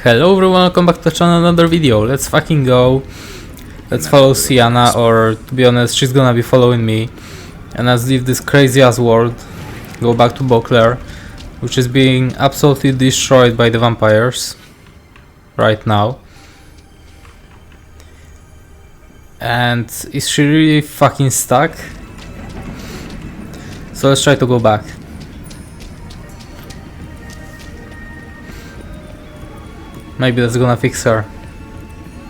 Hello everyone, welcome back to the channel, another video. Let's fucking go. Let's follow Sienna, or to be honest, she's gonna be following me. And let's leave this crazy ass world. Go back to Beauclair, which is being absolutely destroyed by the vampires right now. And is she really fucking stuck? So let's try to go back. Maybe that's gonna fix her.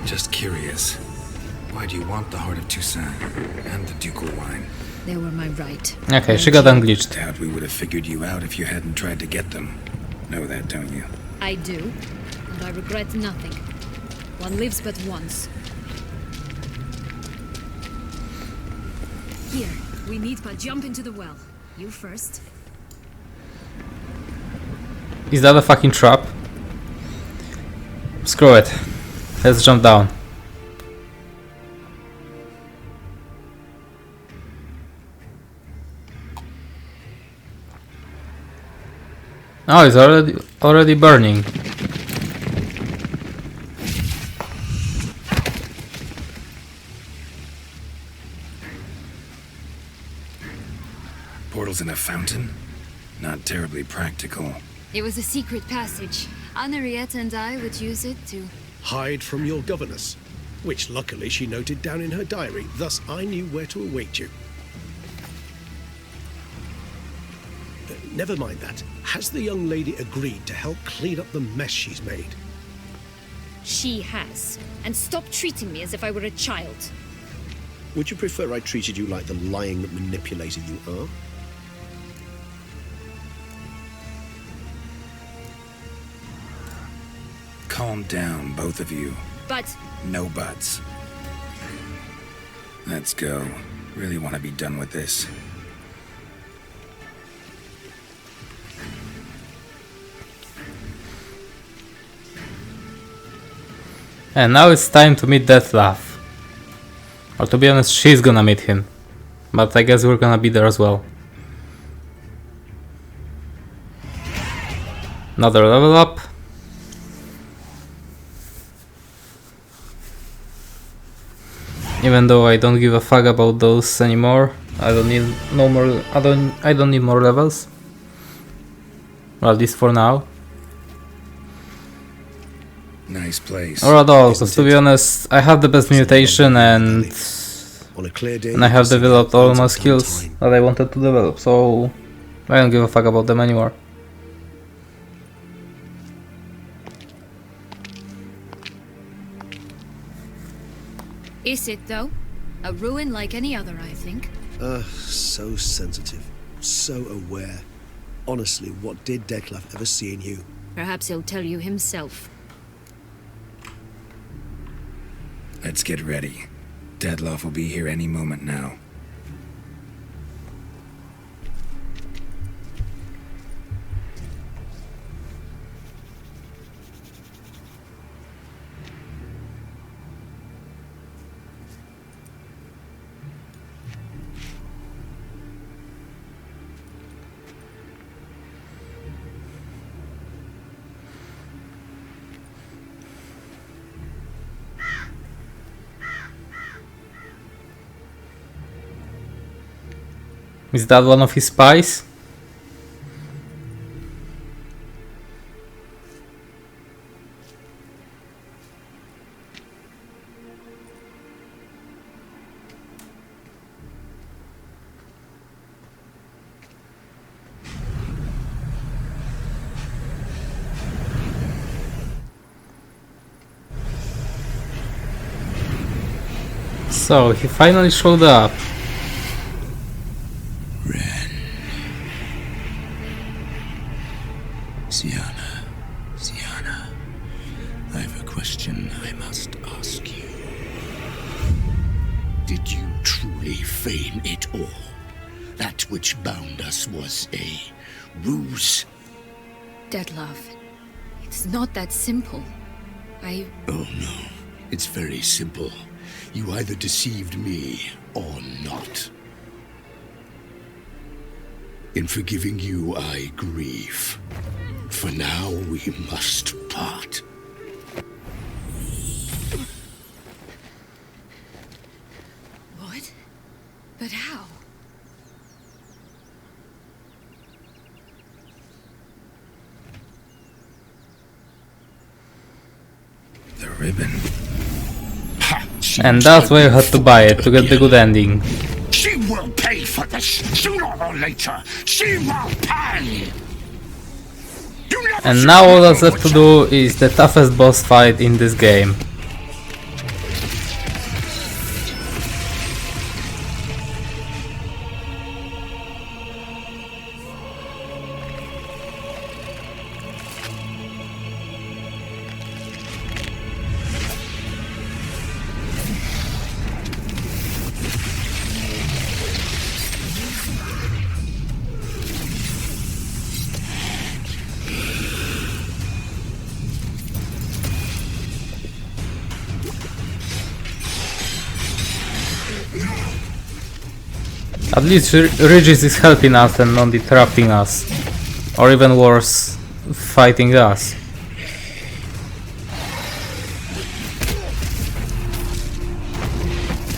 Just curious. Why do you want the Heart of Toussaint and the ducal wine? They were my right. Okay, she got unglitched. Doubt we would have figured you out if you hadn't tried to get them. Know that, don't you? I do, and I regret nothing. One lives but once. Here, we need but jump into the well. You first. Is that a fucking trap? Screw it. Let's jump down. Oh, it's already burning. Portals in a fountain? Not terribly practical. It was a secret passage. Henriette and I would use it to hide from your governess, which luckily she noted down in her diary, thus I knew where to await you. Never mind that. Has the young lady agreed to help clean up the mess she's made? She has. And stop treating me as if I were a child. Would you prefer I treated you like the lying manipulator you are? Calm down, both of you. But... No buts. Let's go. Really want to be done with this. And now it's time to meet Deathlaf. Or to be honest, she's gonna meet him. But I guess we're gonna be there as well. Another level up. Even though I don't give a fuck about those anymore. I don't need no more. I don't need more levels. Well, at least for now. Nice place. Or at all, because to be honest, I have the best mutation and I have developed all my skills that I wanted to develop, so I don't give a fuck about them anymore. Is it, though? A ruin like any other, I think. So sensitive, so aware. Honestly, what did Detlef ever see in you? Perhaps he'll tell you himself. Let's get ready. Deadloff will be here any moment now. Is that one of his spies? So he finally showed up. Sienna, I have a question I must ask you. Did you truly feign it all? That which bound us was a ruse? Detlef, it's not that simple. Oh no, it's very simple. You either deceived me or not. In forgiving you, I grieve. For now, we must part. The ribbon. Ha, she And was that's why you had looking to buy it, for to get the good ending. She will pay for this sooner or later. She will pay. You never And should now all have that's left to do is the toughest boss fight in this game. At least Regis is helping us and not interrupting us. Or even worse, fighting us.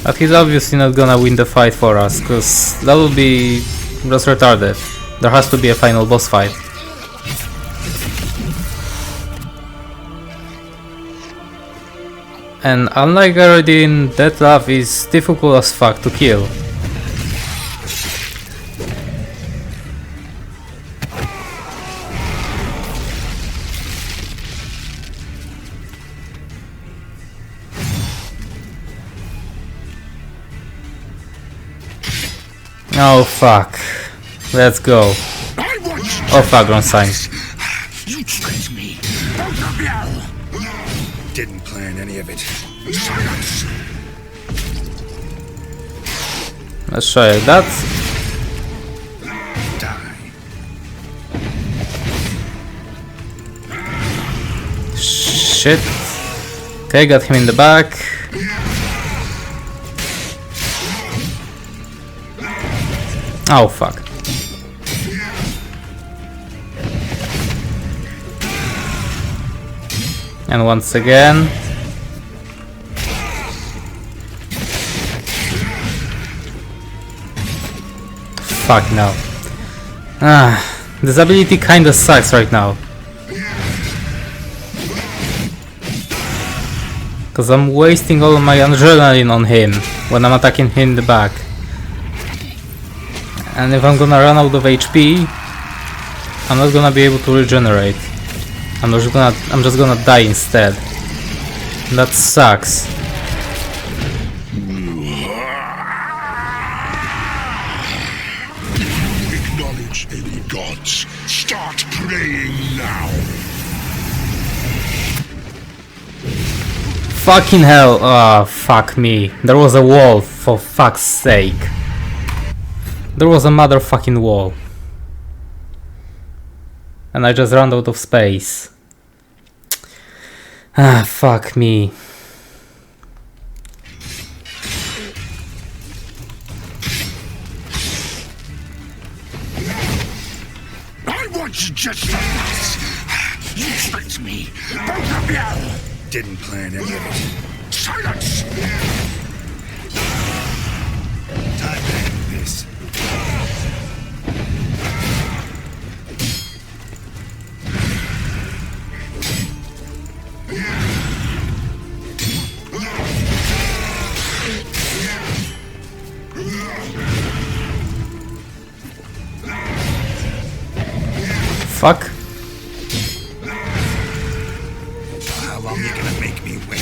But he's obviously not gonna win the fight for us, cause that would be just retarded. There has to be a final boss fight. And unlike already in Deathloop, is difficult as fuck to kill. Oh fuck. Let's go. Oh fuck, wrong sign. You tricked me. Both of you. Didn't plan any of it. Silence. Let's try that. Die. Shit. Okay, got him in the back. Oh fuck. And once again. Fuck no. This ability kinda sucks right now. Cause I'm wasting all of my adrenaline on him when I'm attacking him in the back. And if I'm gonna run out of HP, I'm not gonna be able to regenerate. I'm just gonna die instead. That sucks. Acknowledge any gods. Start praying now. Fucking hell. Ah, fuck me. There was a wall, for fuck's sake. There was a motherfucking wall. And I just ran out of space. Ah, fuck me. I want you just like this. You tricked me. Both of you. Didn't plan any of it. Silence. Time to end this. Fuck. How long you gonna make me wait?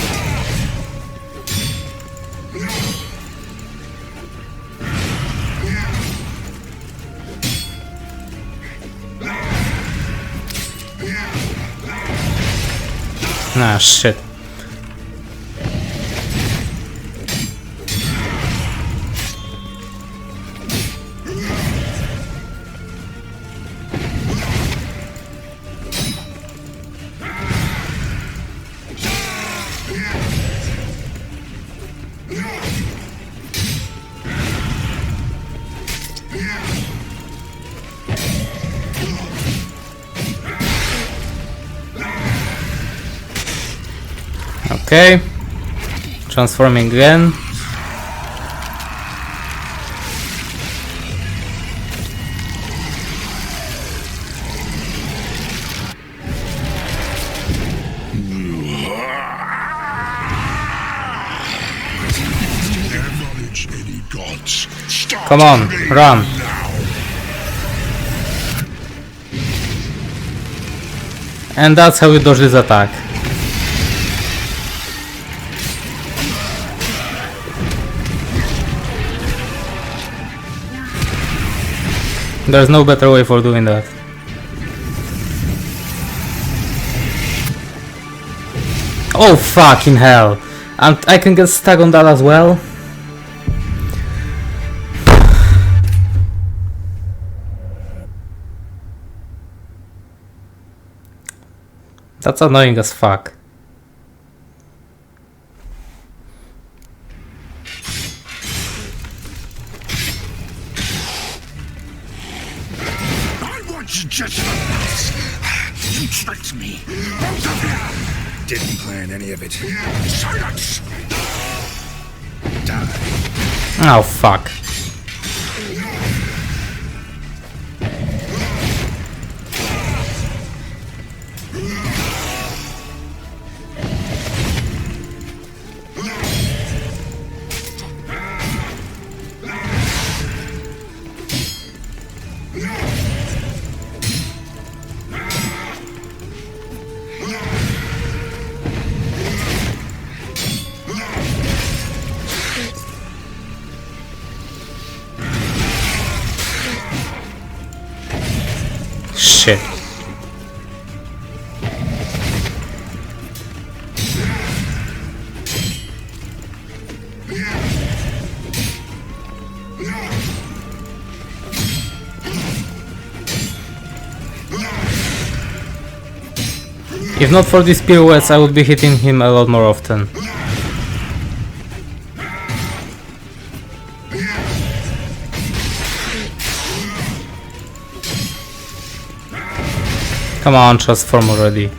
Ah, shit. Okay, transforming again. any gods. Start Come on, praying run. now. And that's how you dodge this attack. There's no better way for doing that. Oh fucking hell! And I can get stuck on that as well? That's annoying as fuck. I want you just for this. You tricked me. Both of you. Didn't plan any of it. Silence. Die. Oh fuck. Shit. If not for these pirouettes, I would be hitting him a lot more often. Come on, transform already.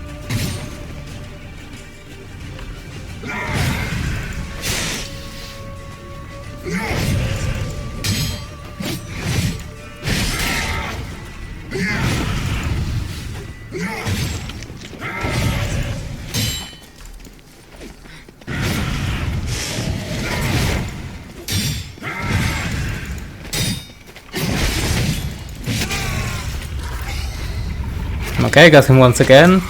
Okay, got him once again.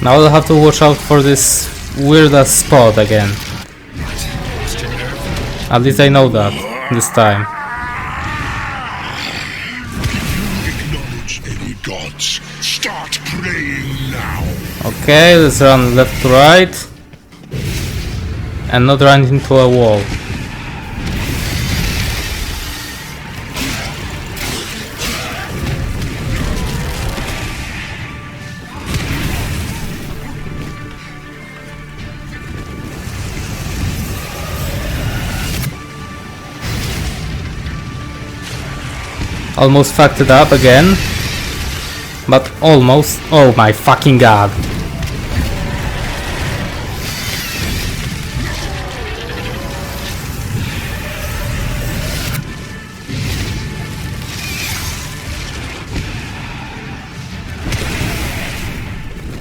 Now I'll have to watch out for this weird ass spot again. At least I know that this time. Acknowledge any gods. Start praying now. Okay, let's run left to right. And not run into a wall. Almost fucked it up again. But almost. Oh my fucking god.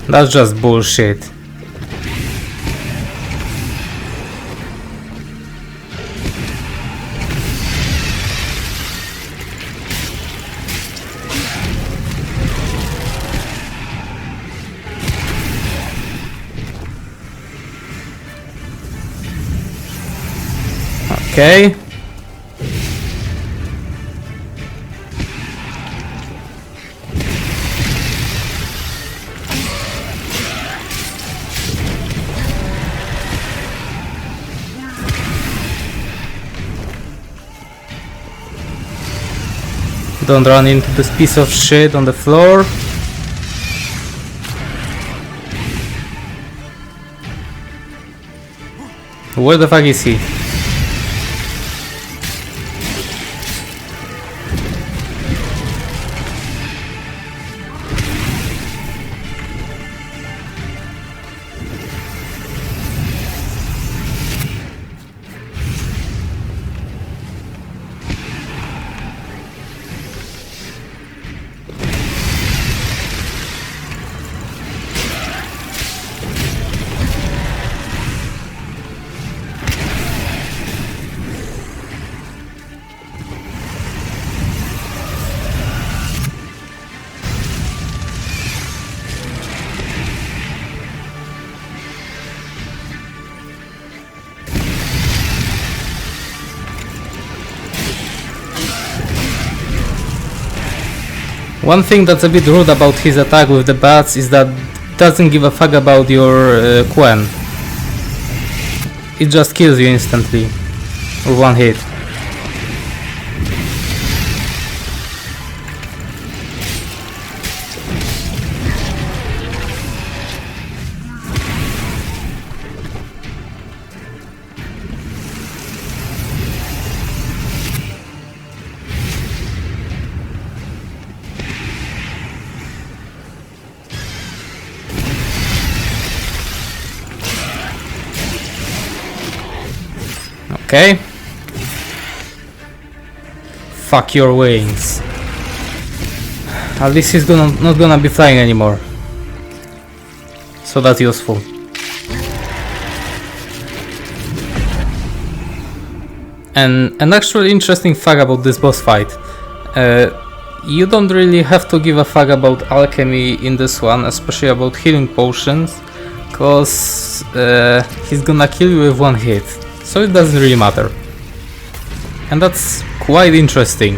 That's just bullshit. Okay. Don't run into this piece of shit on the floor. Where the fuck is he? One thing that's a bit rude about his attack with the bats is that it doesn't give a fuck about your Quen. It just kills you instantly with one hit. Okay. Fuck your wings. At least he's not gonna be flying anymore. So that's useful. And an actually interesting fact about this boss fight. You don't really have to give a fuck about alchemy in this one, especially about healing potions, cause he's gonna kill you with one hit. So it doesn't really matter. And that's quite interesting.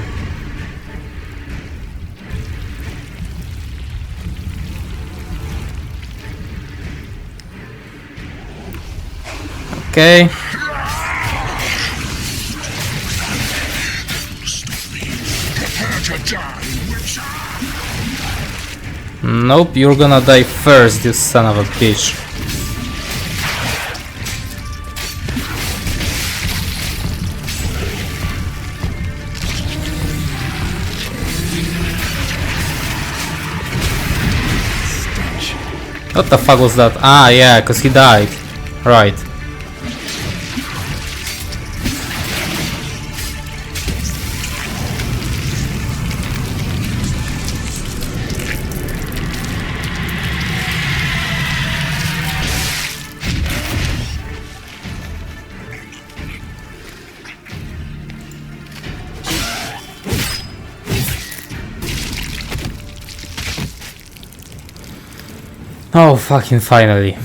Okay. Nope, you're gonna die first, you son of a bitch. What the fuck was that? Ah, yeah, cause he died. Right. Oh, fucking finally.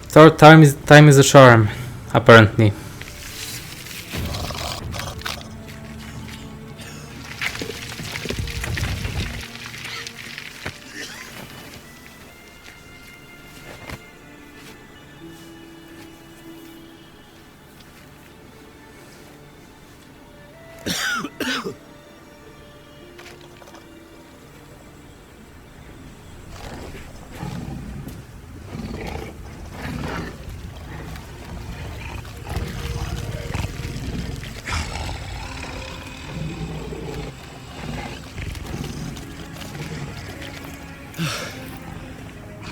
Third time is a charm, apparently.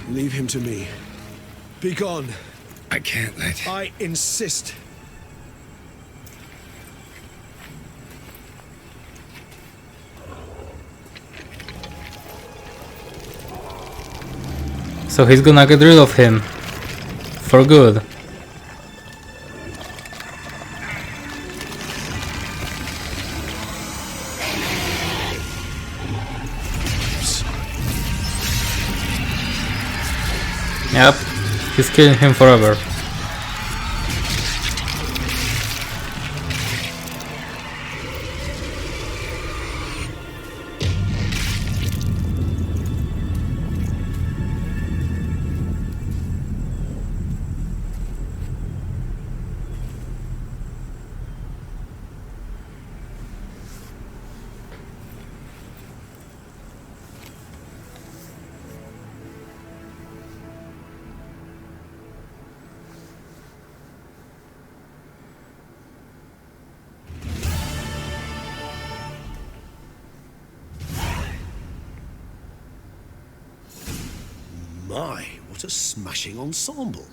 Leave him to me. Be gone. I can't let... I insist. So he's gonna get rid of him. For good. Yep, he's killing him forever. My, what a smashing ensemble.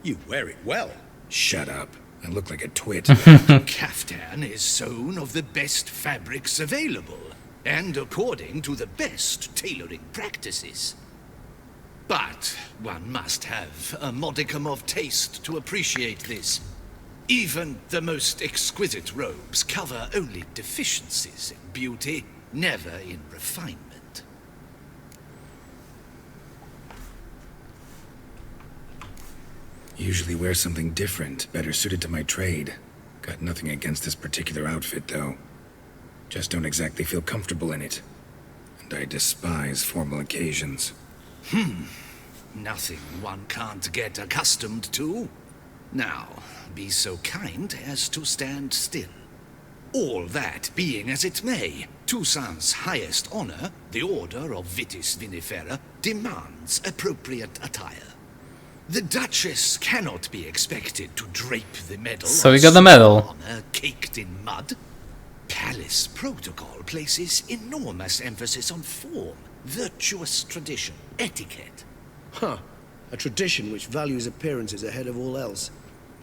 You wear it well. Shut up. I look like a twit. Caftan is sewn of the best fabrics available, and according to the best tailoring practices. But one must have a modicum of taste to appreciate this. Even the most exquisite robes cover only deficiencies in beauty, never in refinement. Usually wear something different, better suited to my trade. Got nothing against this particular outfit, though. Just don't exactly feel comfortable in it. And I despise formal occasions. Nothing one can't get accustomed to. Now, be so kind as to stand still. All that being as it may, Toussaint's highest honor, the Order of Vitis Vinifera, demands appropriate attire. The Duchess cannot be expected to drape the medal. So we got the medal. Honor caked in mud. Palace protocol places enormous emphasis on form, virtuous tradition, etiquette. Huh. A tradition which values appearances ahead of all else.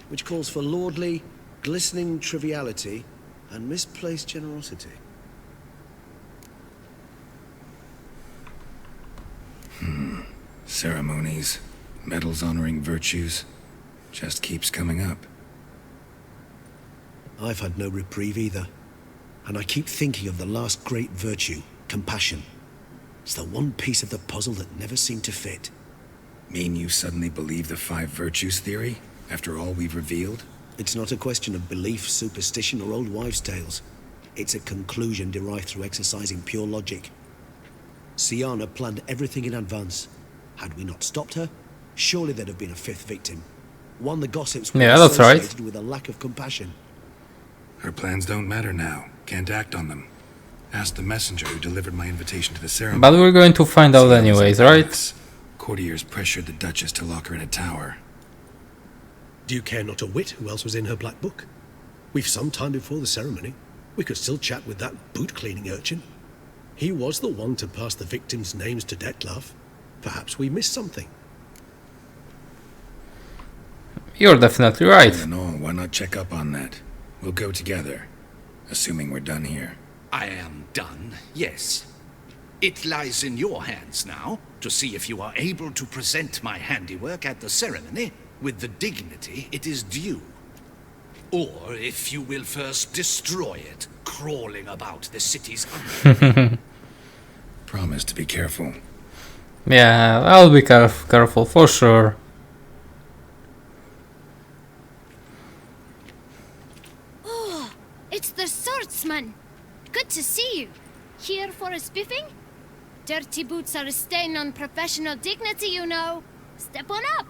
Which calls for lordly, glistening triviality and misplaced generosity. Ceremonies, medals honoring virtues, just keeps coming up. I've had no reprieve either. And I keep thinking of the last great virtue, compassion. It's the one piece of the puzzle that never seemed to fit. Mean you suddenly believe the 5 virtues theory, after all we've revealed? It's not a question of belief, superstition, or old wives' tales. It's a conclusion derived through exercising pure logic. Sienna planned everything in advance. Had we not stopped her, surely there'd have been a 5th victim. One the gossips were Yeah, that's right. associated with a lack of compassion. Her plans don't matter now. Can't act on them. Ask the messenger who delivered my invitation to the ceremony. But we're going to find out anyways, right? Courtiers pressured the Duchess to lock her in a tower. Do you care not a whit who else was in her black book? We've some time before the ceremony. We could still chat with that boot-cleaning urchin. He was the one to pass the victims' names to Detlef. Perhaps we missed something. You're definitely right. All in all, why not check up on that? We'll go together, assuming we're done here. I am done, yes. It lies in your hands now to see if you are able to present my handiwork at the ceremony with the dignity it is due. Or if you will first destroy it, crawling about the city's under. Promise to be careful. Yeah, I'll be careful for sure. Oh, it's the swordsman. Good to see you. Here for a spiffing? Dirty boots are a stain on professional dignity, you know. Step on up.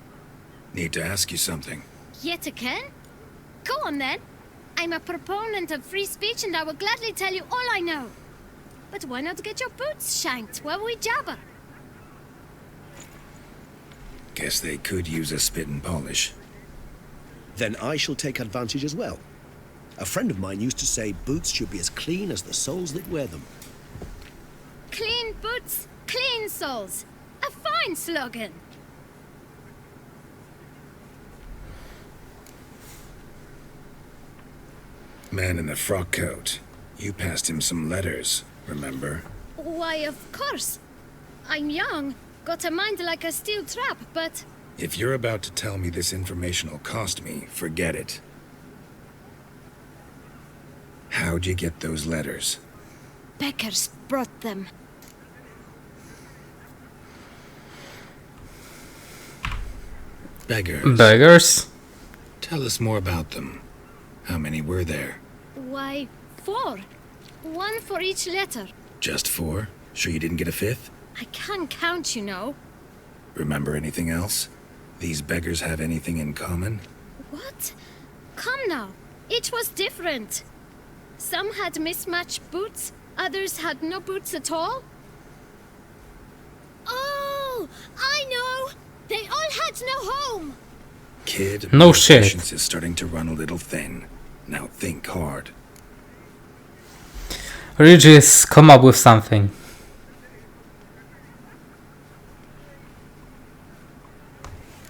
Need to ask you something. Yet again? Go on then. I'm a proponent of free speech and I will gladly tell you all I know. But why not get your boots shanked while we jabber? Guess they could use a spit and polish. Then I shall take advantage as well. A friend of mine used to say boots should be as clean as the soles that wear them. Clean boots, clean soles. A fine slogan. Man in the frock coat. You passed him some letters, remember? Why, of course. I'm young, got a mind like a steel trap, but... If you're about to tell me this information will cost me, forget it. How'd you get those letters? Beggars brought them. Beggars. Beggars? Tell us more about them. How many were there? Why, 4. 1 for each letter. Just 4? Sure you didn't get a 5th? I can't count, you know. Remember anything else? These beggars have anything in common? What? Come now. Each was different. Some had mismatched boots, others had no boots at all. Oh, I know! They all had no home! Kid, No my shit. patience is starting to run a little thin. Now think hard. Regis, come up with something.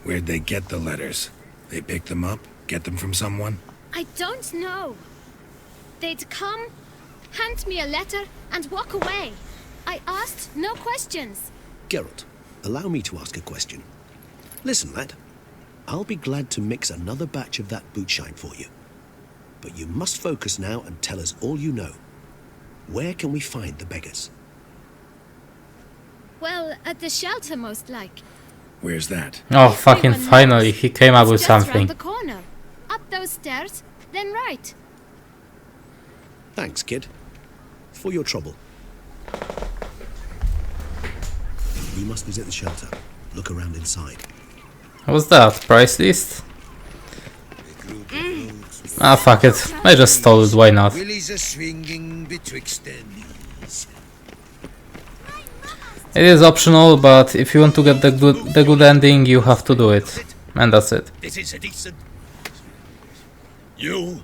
Where'd they get the letters? They pick them up? Get them from someone? I don't know. They'd come, hand me a letter, and walk away. I asked no questions. Geralt, allow me to ask a question. Listen, lad. I'll be glad to mix another batch of that boot shine for you. But you must focus now and tell us all you know. Where can we find the beggars? Well, at the shelter, most like. Where's that? Oh, fucking Everyone finally, knows. he came up It's with just round something. the corner. Up those stairs, then right. Thanks, kid. For your trouble. We must visit the shelter. Look around inside. What's that? Price list? Ah, fuck it. I just stole it, why not? Willies are swinging betwixt their knees. It is optional, but if you want to get the good ending, you have to do it. And that's it. This is a decent... You?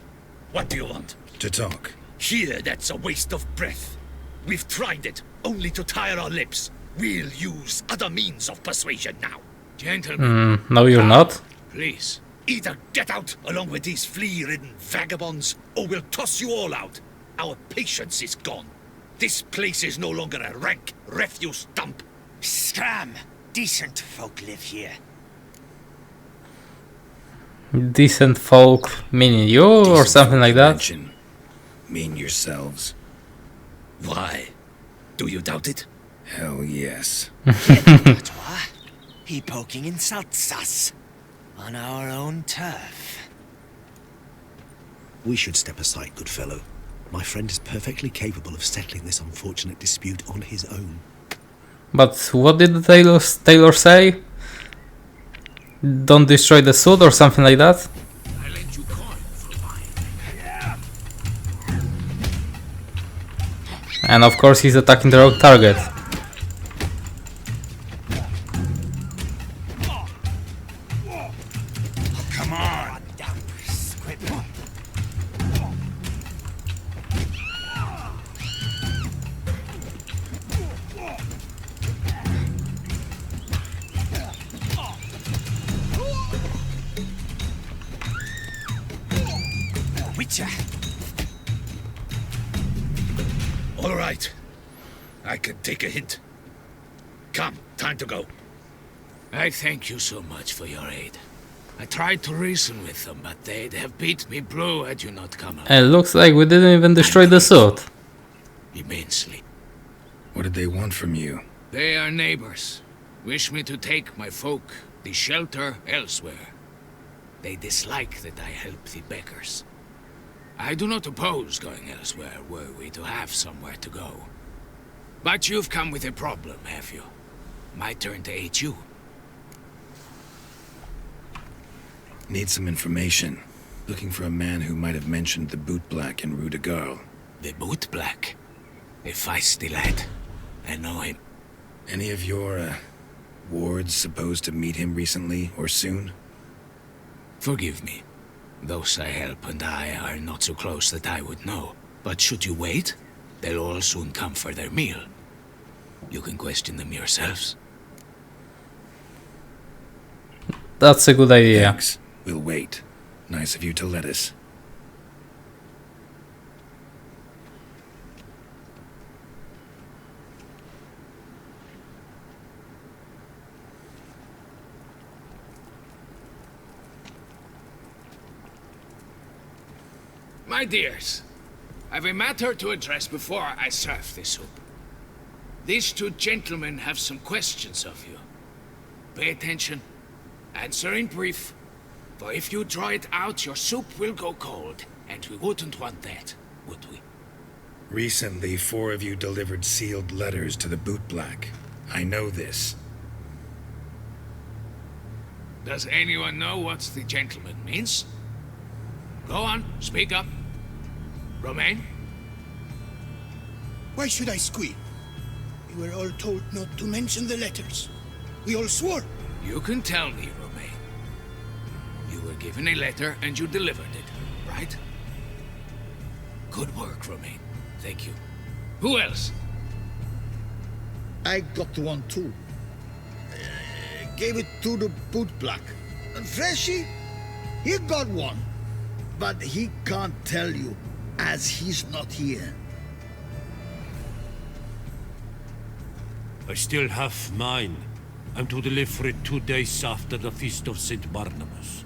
What do you want? To talk. Here, that's a waste of breath. We've tried it, only to tire our lips. We'll use other means of persuasion now. Gentlemen, No, you're not. please. Either get out along with these flea-ridden vagabonds, or we'll toss you all out. Our patience is gone. This place is no longer a rank refuse dump. Scram! Decent folk live here. Decent folk meaning you or Decent something like that? mention. Mean yourselves. Why? Do you doubt it? Hell yes. Patois. He poking insults us. On our own turf. We should step aside, good fellow. My friend is perfectly capable of settling this unfortunate dispute on his own. But what did the tailor say? Don't destroy the suit or something like that? I lent you coin for mine. And of course he's attacking the wrong target. Come on. Squib. Wicher. All right. I can take a hint. Come, time to go. I thank you so much for your aid. I tried to reason with them, but they'd have beat me blue had you not come along. And it looks like we didn't even destroy the suit. Immensely. What did they want from you? They are neighbors. Wish me to take my folk, the shelter, elsewhere. They dislike that I help the beggars. I do not oppose going elsewhere, were we to have somewhere to go. But you've come with a problem, have you? My turn to aid you. Need some information. Looking for a man who might have mentioned the boot black in Rue de Garde. The boot black. A feisty lad. I know him. Any of your, wards supposed to meet him recently or soon? Forgive me. Those I help and I are not so close that I would know. But should you wait, they'll all soon come for their meal. You can question them yourselves. That's a good idea. Thanks. We'll wait. Nice of you to let us. My dears, I've a matter to address before I serve the soup. These two gentlemen have some questions of you. Pay attention. Answer in brief. For if you draw it out, your soup will go cold. And we wouldn't want that, would we? Recently, 4 of you delivered sealed letters to the boot black. I know this. Does anyone know what the gentleman means? Go on, speak up. Romain? Why should I squeal? We were all told not to mention the letters. We all swore. You can tell me, Romain. You were given a letter and you delivered it, right? Good work, Romain. Thank you. Who else? I got one too. Gave it to the boot black. And Freshy, he got one. But he can't tell you, as he's not here. I still have mine. I'm to deliver it 2 days after the Feast of St. Barnabas.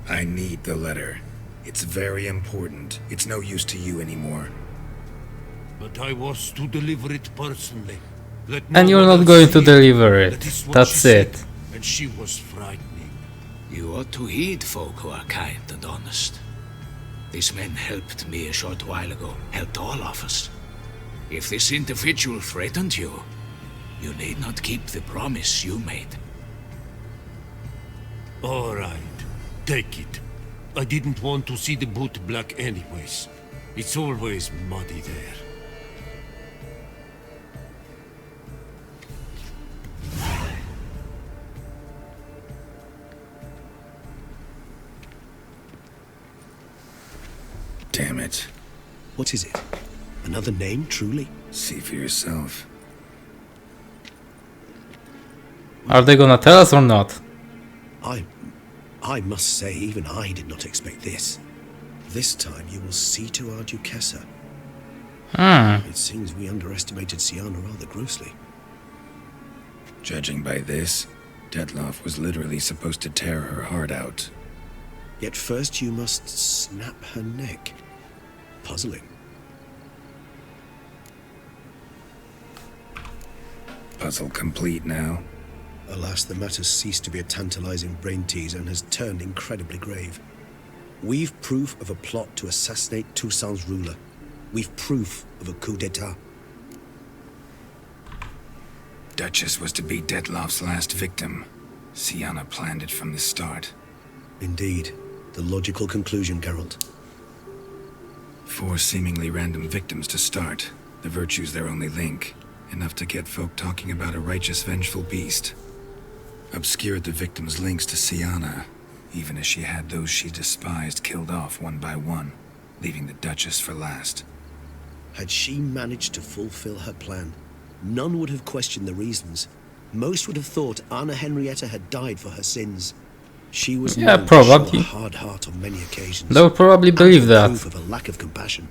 I need the letter. It's very important. It's no use to you anymore. But I was to deliver it personally. Let And no you're one not else going to hear. deliver it. That is what That's she said, it. and she was frightening. You ought to heed folk who are kind and honest. This man helped me a short while ago, helped all of us. If this individual threatened you, you need not keep the promise you made. All right, take it. I didn't want to see the boot black anyways. It's always muddy there. Damn it. What is it? Another name, truly? See for yourself. Are they gonna tell us or not? I must say, even I did not expect this. This time you will see to our Duchessa. It seems we underestimated Siana rather grossly. Judging by this, Detloff was literally supposed to tear her heart out. Yet first you must snap her neck. Puzzling. Puzzle complete now. Alas, the matter ceased to be a tantalizing brain teaser and has turned incredibly grave. We've proof of a plot to assassinate Toussaint's ruler. We've proof of a coup d'etat. Duchess was to be Detloff's last victim. Siana planned it from the start. Indeed. The logical conclusion, Geralt. 4 seemingly random victims to start. The virtue's their only link. Enough to get folk talking about a righteous, vengeful beast. Obscured the victims' links to Siana, even as she had those she despised killed off one by one, leaving the Duchess for last. Had she managed to fulfill her plan, none would have questioned the reasons. Most would have thought Anna Henrietta had died for her sins. She was known to show a hard heart on many occasions. They would probably believe that. Proof of a lack of compassion.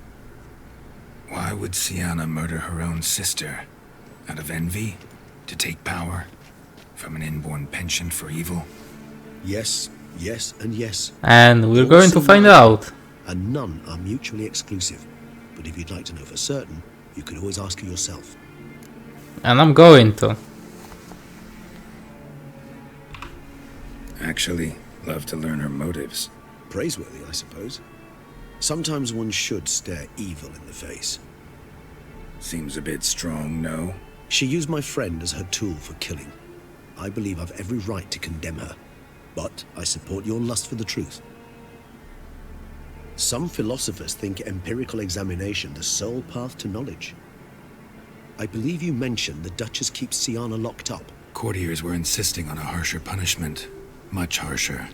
Why would Siana murder her own sister? Out of envy? To take power? From an inborn penchant for evil? Yes, yes, and yes. And we're All going to find similar, out. And none are mutually exclusive. But if you'd like to know for certain, you could always ask her yourself. And I'm going to. Actually, love to learn her motives. Praiseworthy, I suppose. Sometimes one should stare evil in the face. Seems a bit strong, no? She used my friend as her tool for killing. I believe I've every right to condemn her. But I support your lust for the truth. Some philosophers think empirical examination the sole path to knowledge. I believe you mentioned the Duchess keeps Siana locked up. Courtiers were insisting on a harsher punishment. Much harsher.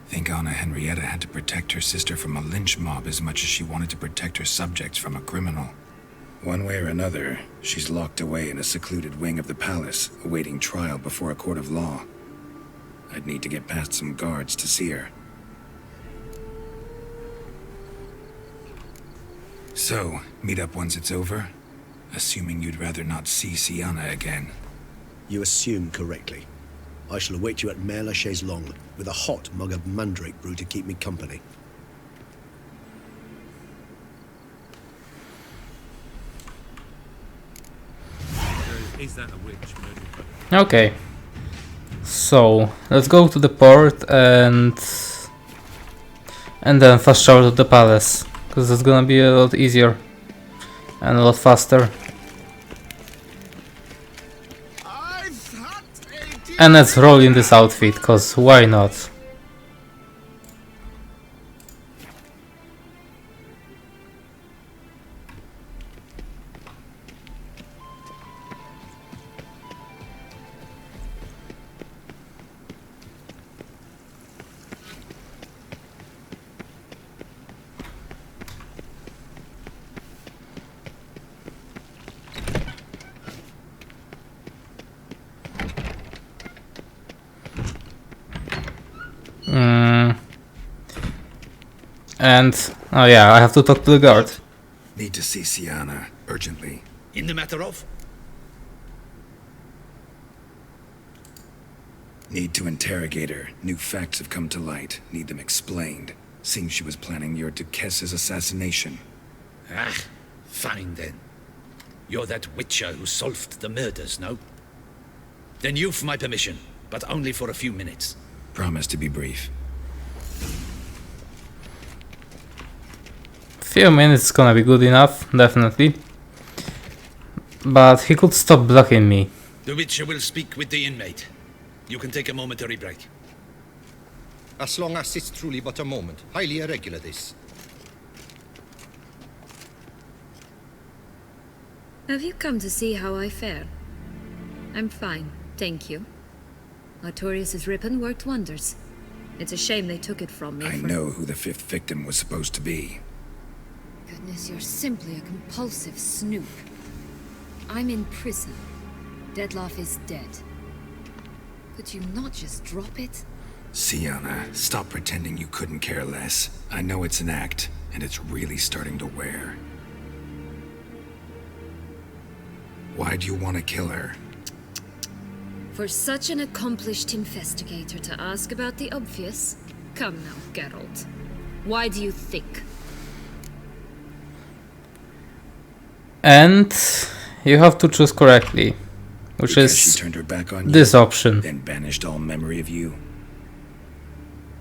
Think Anna Henrietta had to protect her sister from a lynch mob as much as she wanted to protect her subjects from a criminal. One way or another, she's locked away in a secluded wing of the palace, awaiting trial before a court of law. I'd need to get past some guards to see her. So, meet up once it's over? Assuming you'd rather not see Siana again. You assume correctly. I shall await you at Mare la Chaise Longue with a hot mug of mandrake brew to keep me company. Is that a witch? Okay. So, let's go to the port and then fast travel to the palace. Because it's gonna be a lot easier and a lot faster. And let's roll in this outfit, cause why not? And oh yeah, I have to talk to the guard. Need to see Siana urgently. In the matter of? Need to interrogate her. New facts have come to light. Need them explained. Seems she was planning your Duchess's assassination. Ah, fine then. You're that Wicher who solved the murders, no? Then you've my permission, but only for a few minutes. Promise to be brief. Few minutes is gonna be good enough, definitely. But he could stop blocking me. The Wicher will speak with the inmate. You can take a momentary break. As long as it's truly but a moment. Highly irregular, this. Have you come to see how I fare? I'm fine, thank you. Artorius' ribbon worked wonders. It's a shame they took it from me. I know who the 5th victim was supposed to be. Goodness, you're simply a compulsive snoop. I'm in prison. Detlef is dead. Could you not just drop it? Sienna, stop pretending you couldn't care less. I know it's an act, and it's really starting to wear. Why do you want to kill her? For such an accomplished investigator to ask about the obvious? Come now, Geralt. Why do you think? And you have to choose correctly, which Because is she turned her back on you, this option. then banished all memory of you.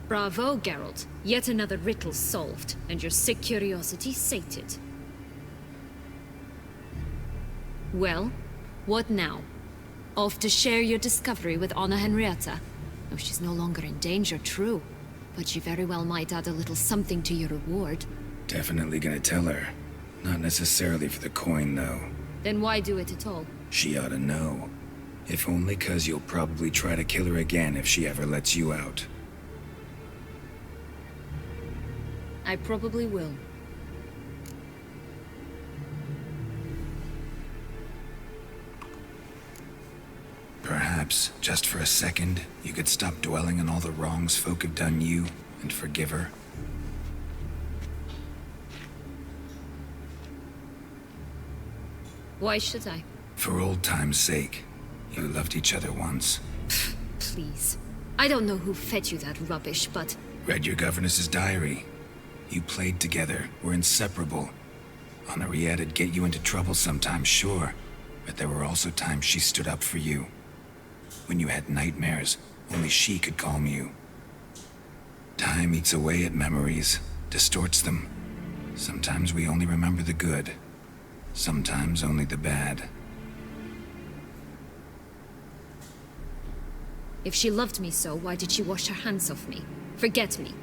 Bravo, Geralt. Yet another riddle solved, and your sick curiosity sated. Well, what now? Off to share your discovery with Anna Henrietta? Oh, she's no longer in danger, true. But she very well might add a little something to your reward. Definitely gonna tell her. Not necessarily for the coin, though. Then why do it at all? She ought to know. If only 'cause you'll probably try to kill her again if she ever lets you out. I probably will. Perhaps, just for a second, you could stop dwelling on all the wrongs folk have done you and forgive her. Why should I? For old time's sake. You loved each other once. Please. I don't know who fed you that rubbish, but... Read your governess's diary. You played together, were inseparable. Henriette'd get you into trouble sometimes, sure. But there were also times she stood up for you. When you had nightmares, only she could calm you. Time eats away at memories, distorts them. Sometimes we only remember the good. Sometimes only the bad. If she loved me so, why did she wash her hands off me? Forget me,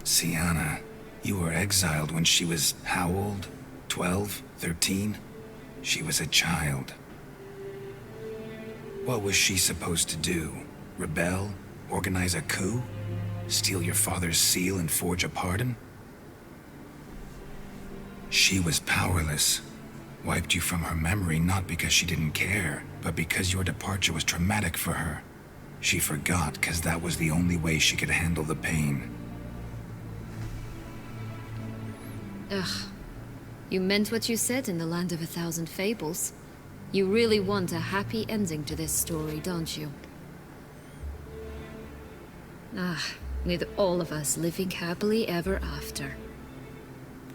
Sienna, you were exiled when she was how old? 12? 13? She was a child. What was she supposed to do? Rebel? Organize a coup? Steal your father's seal and forge a pardon? She was powerless. Wiped you from her memory not because she didn't care, but because your departure was traumatic for her. She forgot because that was the only way she could handle the pain. Ugh. You meant what you said in the Land of 1,000 Fables. You really want a happy ending to this story, don't you? Ah, with all of us living happily ever after.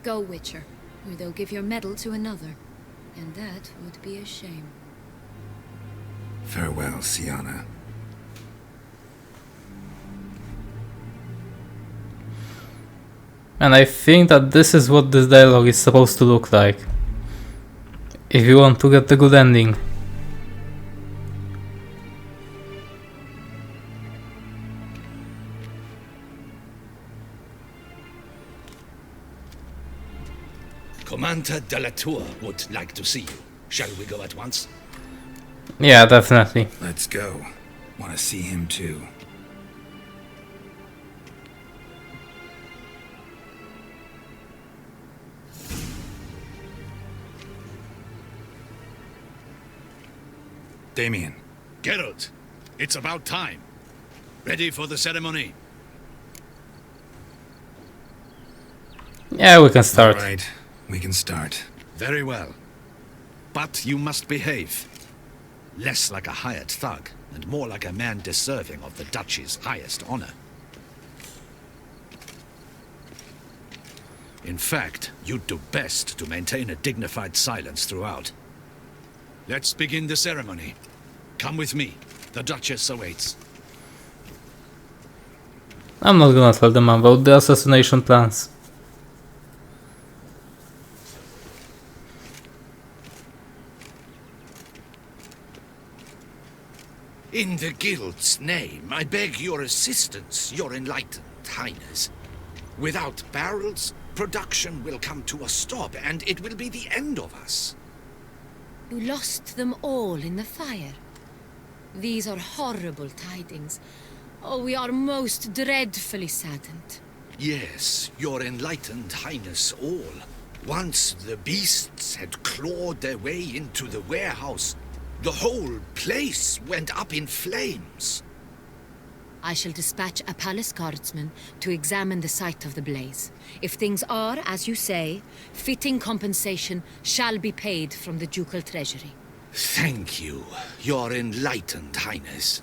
Go, Wicher, or they'll give your medal to another. And that would be a shame. Farewell, Sienna. And I think that this is what this dialogue is supposed to look like. If you want to get the good ending. Commander de la Tour would like to see you. Shall we go at once? Yeah, definitely. Let's go. Want to see him too. Damien. Geralt, it's about time. Ready for the ceremony? Yeah, we can start. All right, we can start. Very well. But you must behave. Less like a hired thug, and more like a man deserving of the Duchy's highest honor. In fact, you'd do best to maintain a dignified silence throughout. Let's begin the ceremony. Come with me. The Duchess awaits. I'm not gonna tell them about the assassination plans. In the Guild's name, I beg your assistance, your enlightened highness. Without barrels, production will come to a stop, and it will be the end of us. You lost them all in the fire. These are horrible tidings. Oh, we are most dreadfully saddened. Yes, your enlightened highness all. Once the beasts had clawed their way into the warehouse, the whole place went up in flames. I shall dispatch a palace guardsman to examine the site of the blaze. If things are, as you say, fitting compensation shall be paid from the ducal treasury. Thank you, your enlightened highness.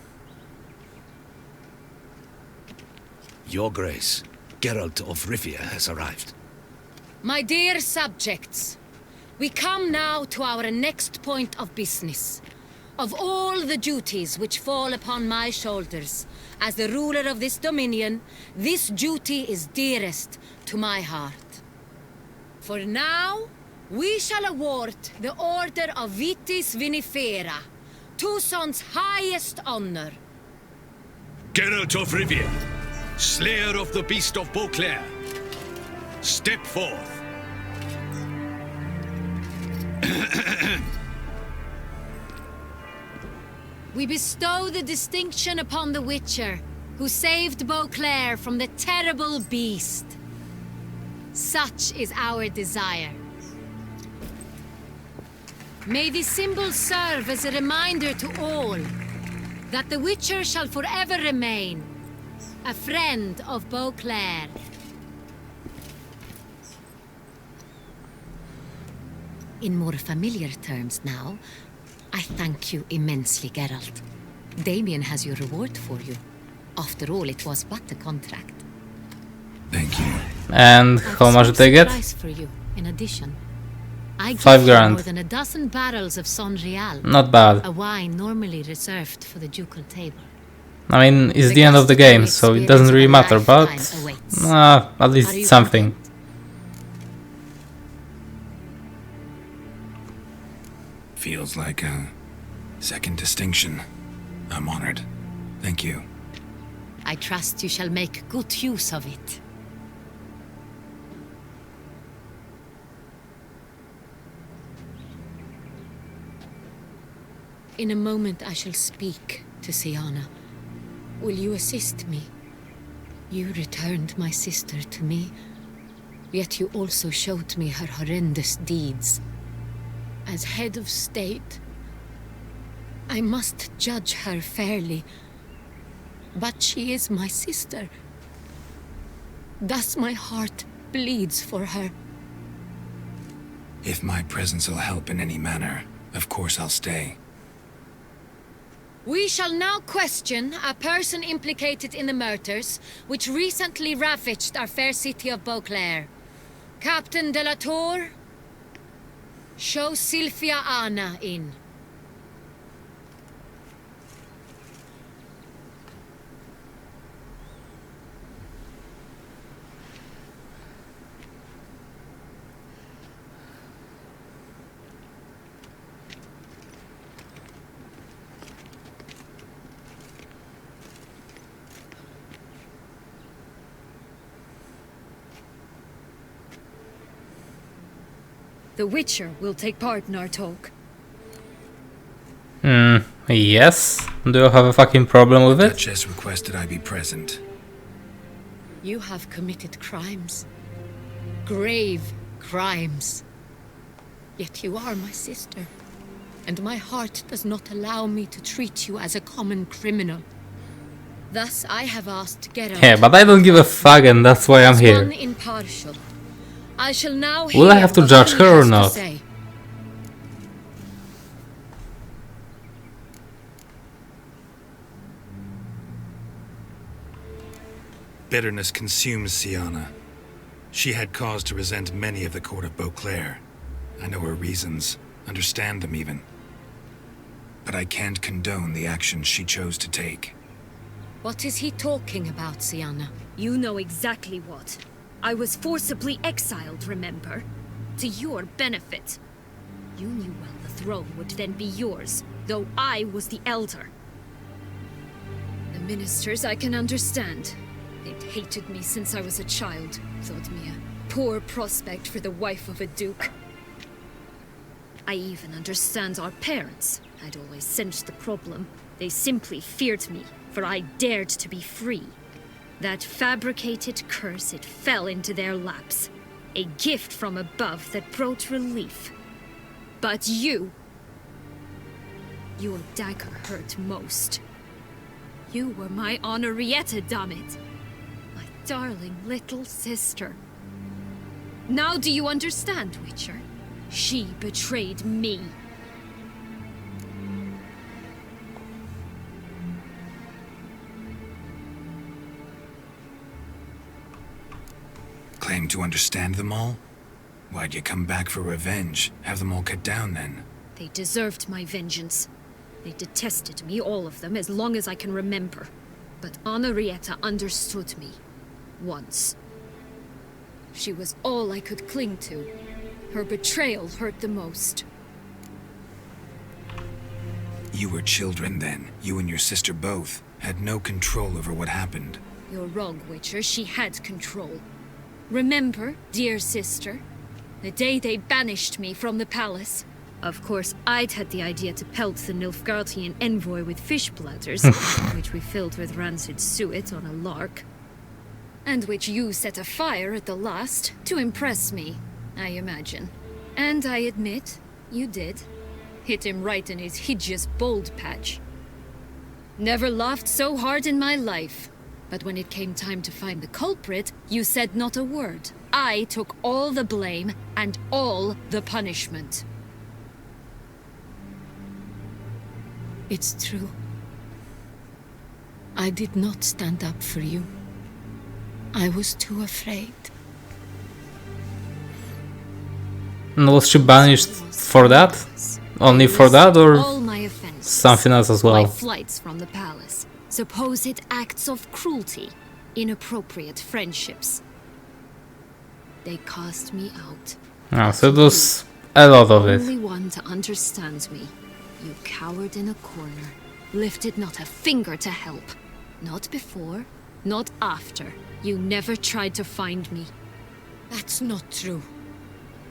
Your Grace, Geralt of Rivia has arrived. My dear subjects, we come now to our next point of business. Of all the duties which fall upon my shoulders, as the ruler of this dominion, this duty is dearest to my heart. For now, we shall award the Order of Vitis Vinifera, Tucson's highest honor. Geralt of Rivia, Slayer of the Beast of Beauclair, step forth. We bestow the distinction upon the Wicher, who saved Beauclair from the terrible beast. Such is our desire. May this symbol serve as a reminder to all that the Wicher shall forever remain a friend of Beauclair. In more familiar terms now, I thank you immensely, Geralt. Damien has your reward for you. After all, it was but a contract. Thank you. And how much did they get? Price for you, in addition. I give 5 you grand. more than a dozen barrels of Son Real, Not bad. a wine normally reserved for the ducal table. I mean, it's the end of the game, so it doesn't really matter, but at least it's something. Feels like a second distinction. I'm honored. Thank you. I trust you shall make good use of it. In a moment I shall speak to Siana. Will you assist me? You returned my sister to me, yet you also showed me her horrendous deeds. As head of state, I must judge her fairly, but she is my sister. Thus my heart bleeds for her. If my presence will help in any manner, of course I'll stay. We shall now question a person implicated in the murders which recently ravaged our fair city of Beauclair. Captain de la Tour, show Sylvia Anna in. The Wicher will take part in our talk. Yes? Do you have a fucking problem with it? Duchess requested I be present. You have committed crimes. Grave crimes. Yet you are my sister. And my heart does not allow me to treat you as a common criminal. Thus I have asked Geralt. Yeah, but I don't give a fuck and that's why I'm as here. one impartial. I shall now Will I hear have to what judge he her or has to not? say. Bitterness consumes Siana. She had cause to resent many of the court of Beauclair. I know her reasons, understand them even. But I can't condone the actions she chose to take. What is he talking about, Sienna? You know exactly what. I was forcibly exiled, remember? To your benefit. You knew well the throne would then be yours, though I was the elder. The ministers I can understand. They'd hated me since I was a child, thought me a poor prospect for the wife of a duke. I even understand our parents. I'd always sensed the problem. They simply feared me, for I dared to be free. That fabricated curse, it fell into their laps. A gift from above that brought relief. But you... Your dagger hurt most. You were my Henrietta, dammit. My darling little sister. Now do you understand, Wicher? She betrayed me. Claim to understand them all? Why'd you come back for revenge? Have them all cut down then? They deserved my vengeance. They detested me, all of them, as long as I can remember. But Henrietta understood me. Once. She was all I could cling to. Her betrayal hurt the most. You were children then. You and your sister both had no control over what happened. You're wrong, Wicher. She had control. Remember, dear sister, the day they banished me from the palace? Of course, I'd had the idea to pelt the Nilfgaardian envoy with fish bladders, which we filled with rancid suet on a lark. And which you set afire at the last, to impress me, I imagine. And I admit, you did. Hit him right in his hideous bald patch. Never laughed so hard in my life. But when it came time to find the culprit, you said not a word. I took all the blame and all the punishment. It's true. I did not stand up for you. I was too afraid. And was she banished for that? Only for that, or all my offenses, something else as well? My flights from the palace, supposed acts of cruelty, inappropriate friendships. They cast me out. Ah, so it was a lot of it. Only one to understand me. You cowered in a corner, lifted not a finger to help. Not before, not after. You never tried to find me. That's not true.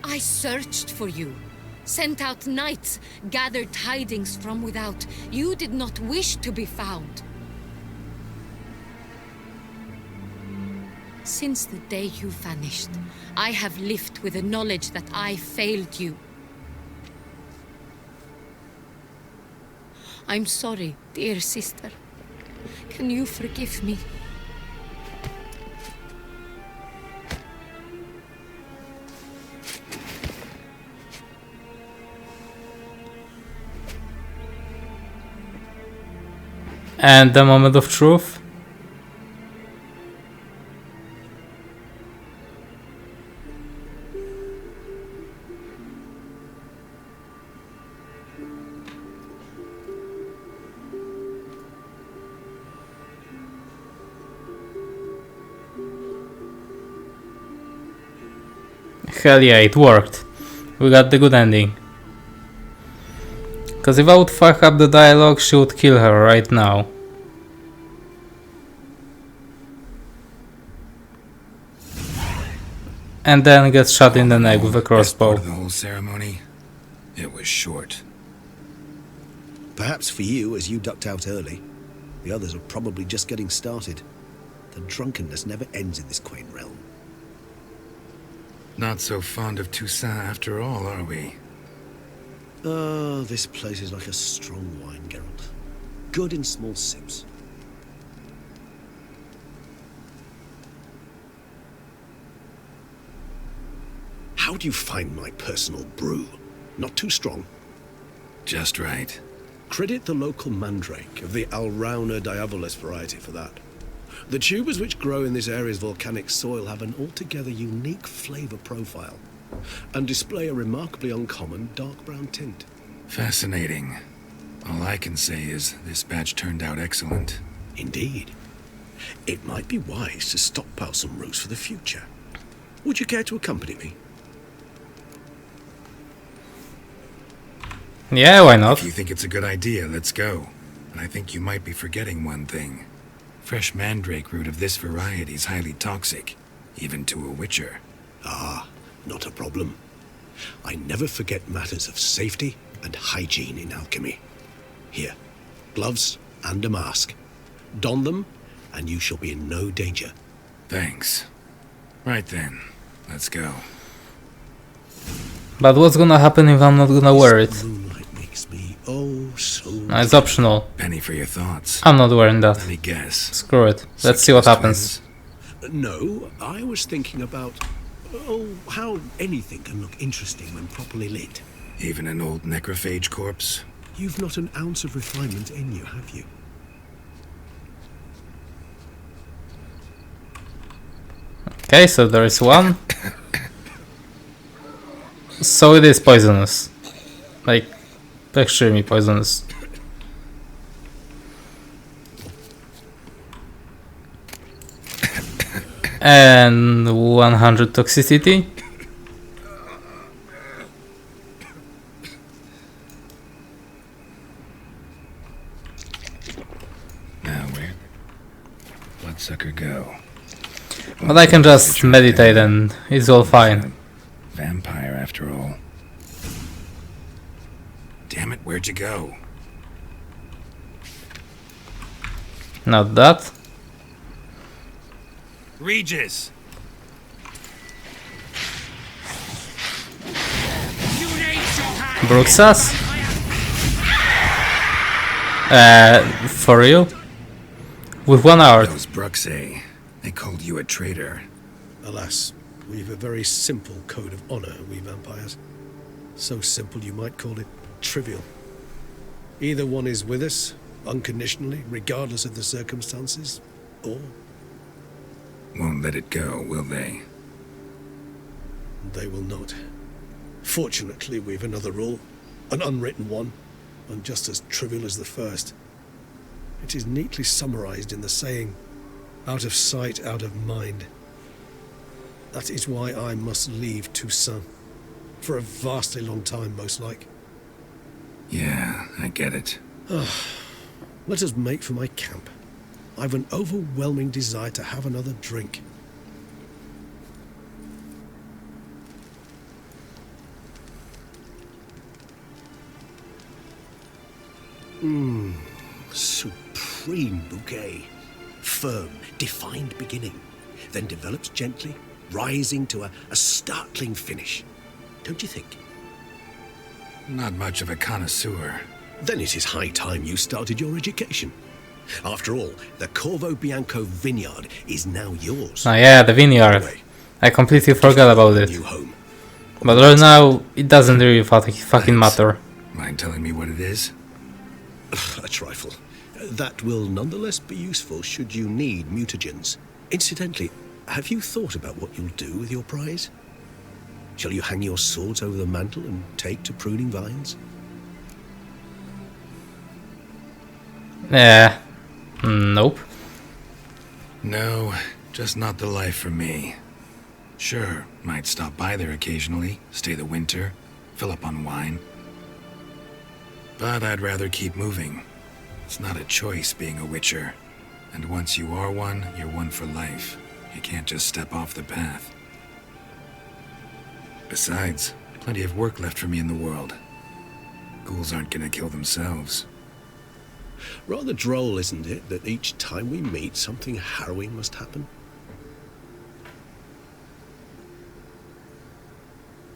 I searched for you, sent out knights, gathered tidings from without. You did not wish to be found. Since the day you vanished, I have lived with the knowledge that I failed you. I'm sorry, dear sister. Can you forgive me? And the moment of truth? Hell yeah, it worked. We got the good ending. Because if I would fuck up the dialogue, she would kill her right now. And then gets shot in the neck with a crossbow. Part of the whole ceremony, it was short. Perhaps for you, as you ducked out early. The others are probably just getting started. The drunkenness never ends in this quaint realm. Not so fond of Toussaint after all, are we? Oh, this place is like a strong wine, Geralt. Good in small sips. How do you find my personal brew? Not too strong? Just right. Credit the local mandrake of the Alrauna Diavolis variety for that. The tubers which grow in this area's volcanic soil have an altogether unique flavour profile and display a remarkably uncommon dark brown tint. Fascinating. All I can say is this batch turned out excellent. Indeed. It might be wise to stockpile some roots for the future. Would you care to accompany me? Yeah, why not? If you think it's a good idea, let's go. And I think you might be forgetting one thing. Fresh mandrake root of this variety is highly toxic, even to a Wicher. Ah, not a problem. I never forget matters of safety and hygiene in alchemy. Here, gloves and a mask. Don them, and you shall be in no danger. Thanks. Right then, let's go. But what's gonna happen if I'm not gonna wear it? Moonlight makes me oh so... No, it's optional. Penny for your thoughts. I'm not wearing that. Let me guess. Screw it. Let's see what happens. No, I was thinking about... Oh, how anything can look interesting when properly lit. Even an old necrophage corpse? You've not an ounce of refinement in you, have you? Okay, so there is one. So it is poisonous. Like, extremely poisonous. And 100 toxicity. Now where'd bloodsucker go? But I can just meditate and it's all fine. Vampire after all. Damn it, where'd you go? Not that. Regis! Bruxas? For real? With 1 hour. Those Bruxay. They called you a traitor. Alas, we've a very simple code of honor, we vampires. So simple you might call it trivial. Either one is with us, unconditionally, regardless of the circumstances, or... Won't let it go, will they? They will not. Fortunately, we've another rule, an unwritten one, and just as trivial as the first. It is neatly summarized in the saying, out of sight, out of mind. That is why I must leave Toussaint. For a vastly long time, most like. Yeah, I get it. Let us make for my camp. I've an overwhelming desire to have another drink. Supreme bouquet. Firm, defined beginning, then develops gently, rising to a startling finish. Don't you think? Not much of a connoisseur. Then it is high time you started your education. After all, the Corvo Bianco vineyard is now yours. Oh yeah, the vineyard. I completely forgot about it. But right now, it doesn't really fucking matter. Mind telling me what it is? A trifle. That will nonetheless be useful should you need mutagens. Incidentally, have you thought about what you'll do with your prize? Shall you hang your swords over the mantle and take to pruning vines? Yeah. Nope. No, just not the life for me. Sure, might stop by there occasionally, stay the winter, fill up on wine. But I'd rather keep moving. It's not a choice being a Wicher. And once you are one, you're one for life. You can't just step off the path. Besides, plenty of work left for me in the world. Ghouls aren't gonna kill themselves. Rather droll, isn't it, that each time we meet, something harrowing must happen?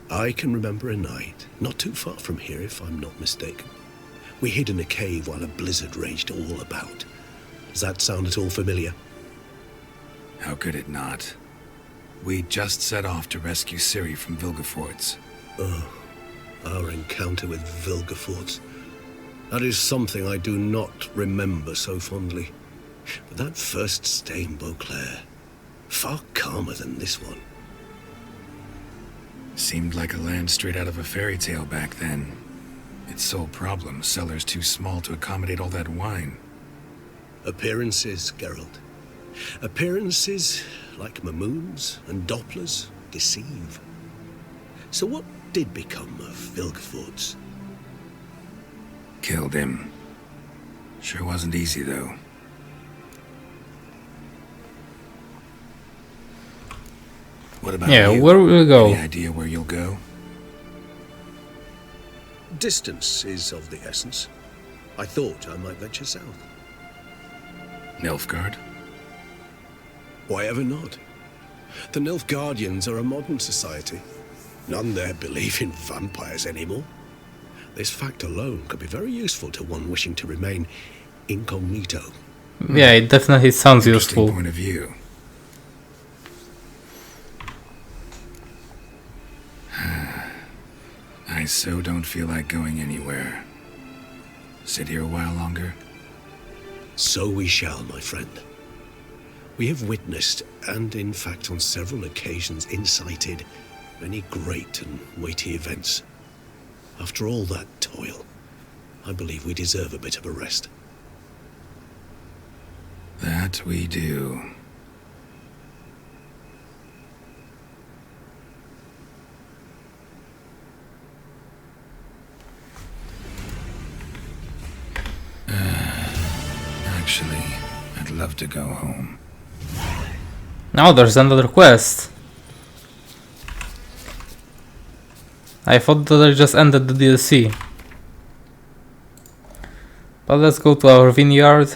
I can remember a night, not too far from here if I'm not mistaken. We hid in a cave while a blizzard raged all about. Does that sound at all familiar? How could it not? We just set off to rescue Ciri from Vilgefortz. Oh, our encounter with Vilgefortz. That is something I do not remember so fondly. But that first stay in Beauclair, far calmer than this one. Seemed like a land straight out of a fairy tale back then. Its sole problem, cellars too small to accommodate all that wine. Appearances, Geralt. Appearances, like Mamoons and Dopplers, deceive. So what did become of Vilgefortz? Killed him. Sure wasn't easy, though. What about you? Where will we go? Any idea where you'll go? Distance is of the essence. I thought I might venture south. Nilfgaard? Why ever not? The Nilfgaardians are a modern society. None there believe in vampires anymore. This fact alone could be very useful to one wishing to remain incognito. Yeah, it definitely sounds Interesting useful. point of view. I so don't feel like going anywhere. Sit here a while longer? So we shall, my friend. We have witnessed, and in fact on several occasions incited, many great and weighty events. After all that toil, I believe we deserve a bit of a rest. That we do. Actually, I'd love to go home. Now there's another quest. I thought that I just ended the DLC. But let's go to our vineyard.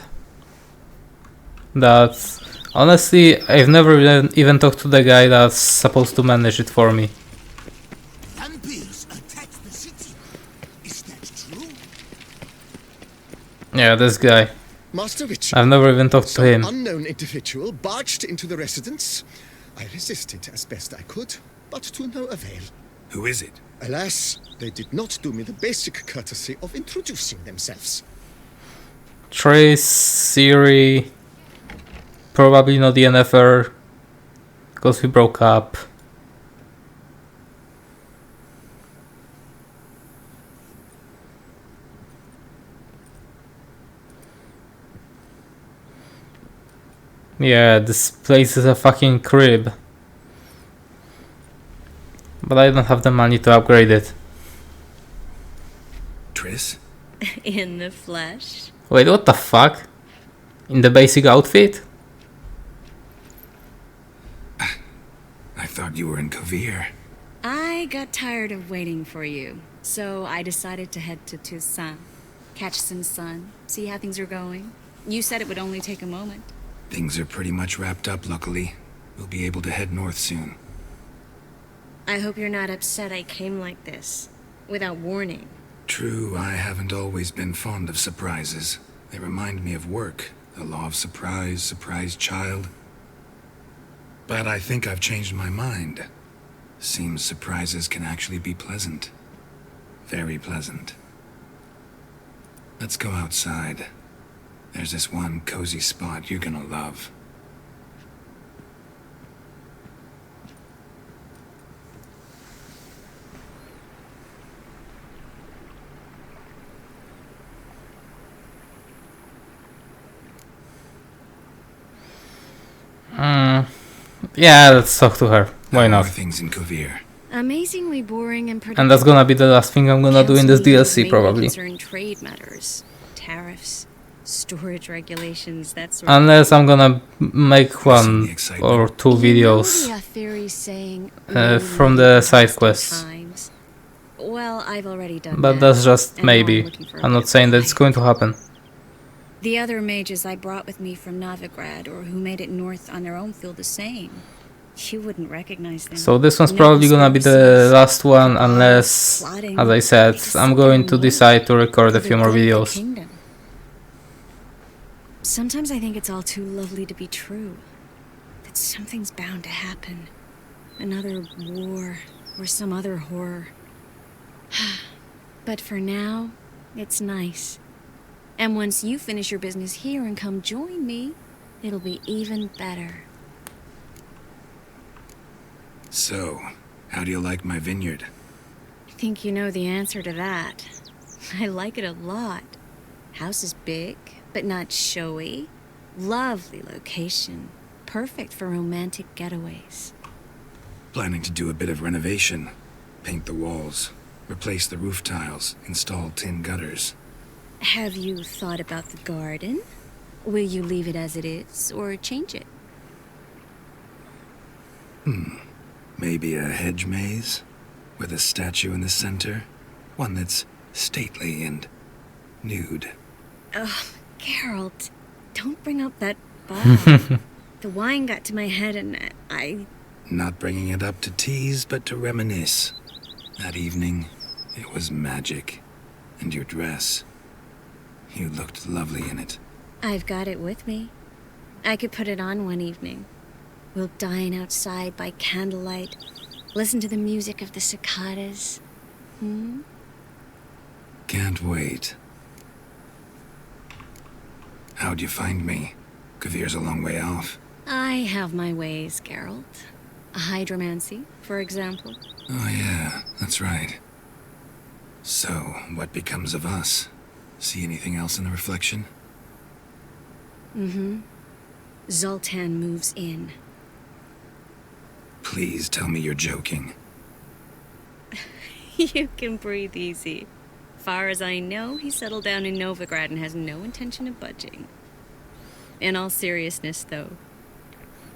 That's... Honestly, I've never even talked to the guy that's supposed to manage it for me. Vampires attacked the city. Is that true? Yeah, this guy. Master Wicher, I've never even talked to him. Some unknown individual barged into the residence. I resisted as best I could, but to no avail. Who is it? Alas, they did not do me the basic courtesy of introducing themselves. Trace, Siri, probably not DNFer, because we broke up. Yeah, this place is a fucking crib. But I don't have the money to upgrade it. Triss? In the flesh? Wait, what the fuck? In the basic outfit? I thought you were in Kovir. I got tired of waiting for you, so I decided to head to Toussaint. Catch some sun, see how things are going. You said it would only take a moment. Things are pretty much wrapped up, luckily. We'll be able to head north soon. I hope you're not upset I came like this, without warning. True, I haven't always been fond of surprises. They remind me of work. The law of surprise, surprise child. But I think I've changed my mind. Seems surprises can actually be pleasant. Very pleasant. Let's go outside. There's this one cozy spot you're gonna love. Yeah, let's talk to her. Why not? Things in Kovir. Amazingly boring and And that's gonna be the last thing I'm gonna do in this DLC, probably. Concern trade matters, tariffs, storage regulations, that sort Unless I'm gonna make one or two videos from the side quests. Well, I've already done But that, that's just and now I'm maybe. looking for a I'm bit not saying that it's going to happen. The other mages I brought with me from Novigrad or who made it north on their own feel the same. You wouldn't recognize them. So this one's probably gonna be the last one, unless, as I said, I'm going to decide to record a few more videos. Sometimes I think it's all too lovely to be true. That something's bound to happen. Another war or some other horror. But for now, it's nice. And once you finish your business here and come join me, it'll be even better. So, how do you like my vineyard? I think you know the answer to that. I like it a lot. House is big, but not showy. Lovely location. Perfect for romantic getaways. Planning to do a bit of renovation. Paint the walls, replace the roof tiles, install tin gutters. Have you thought about the garden? Will you leave it as it is, or change it? Maybe a hedge maze? With a statue in the center? One that's stately and nude. Oh, Geralt, don't bring up that bottle. The wine got to my head and I... Not bringing it up to tease, but to reminisce. That evening, it was magic. And your dress. You looked lovely in it. I've got it with me. I could put it on one evening. We'll dine outside by candlelight, listen to the music of the cicadas. Can't wait. How'd you find me? Kvir's a long way off. I have my ways, Geralt. Hydromancy, for example. Oh yeah, that's right. So, what becomes of us? See anything else in the reflection? Zoltan moves in. Please tell me you're joking. You can breathe easy. Far as I know, he settled down in Novigrad and has no intention of budging. In all seriousness, though,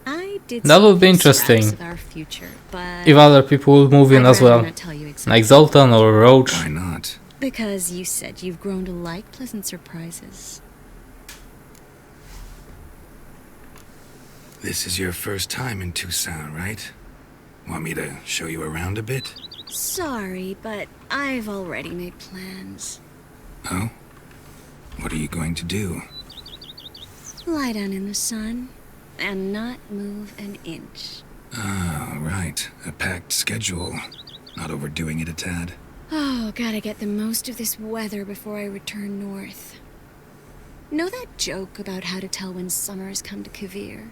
I did That would be some interesting. scraps of our future, but If other people would move in I'd as rather well. not tell you exactly. Like Zoltan or Roach. Why not? Because you said you've grown to like pleasant surprises. This is your first time in Tucson, right? Want me to show you around a bit? Sorry, but I've already made plans. Oh? What are you going to do? Lie down in the sun and not move an inch. Ah, right. A packed schedule. Not overdoing it a tad. Oh, gotta get the most of this weather before I return north. Know that joke about how to tell when summer's come to Kvir?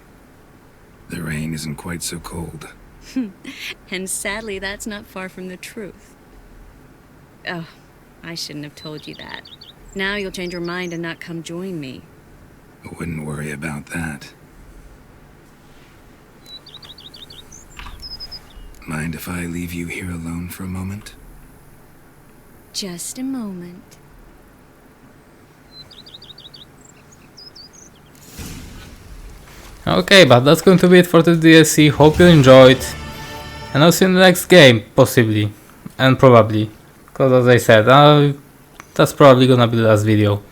The rain isn't quite so cold. And sadly, that's not far from the truth. Oh, I shouldn't have told you that. Now you'll change your mind and not come join me. I wouldn't worry about that. Mind if I leave you here alone for a moment? Just a moment. Okay, but that's going to be it for the DLC. Hope you enjoyed. And I'll see you in the next game, possibly. And probably. Because as I said, that's probably gonna be the last video.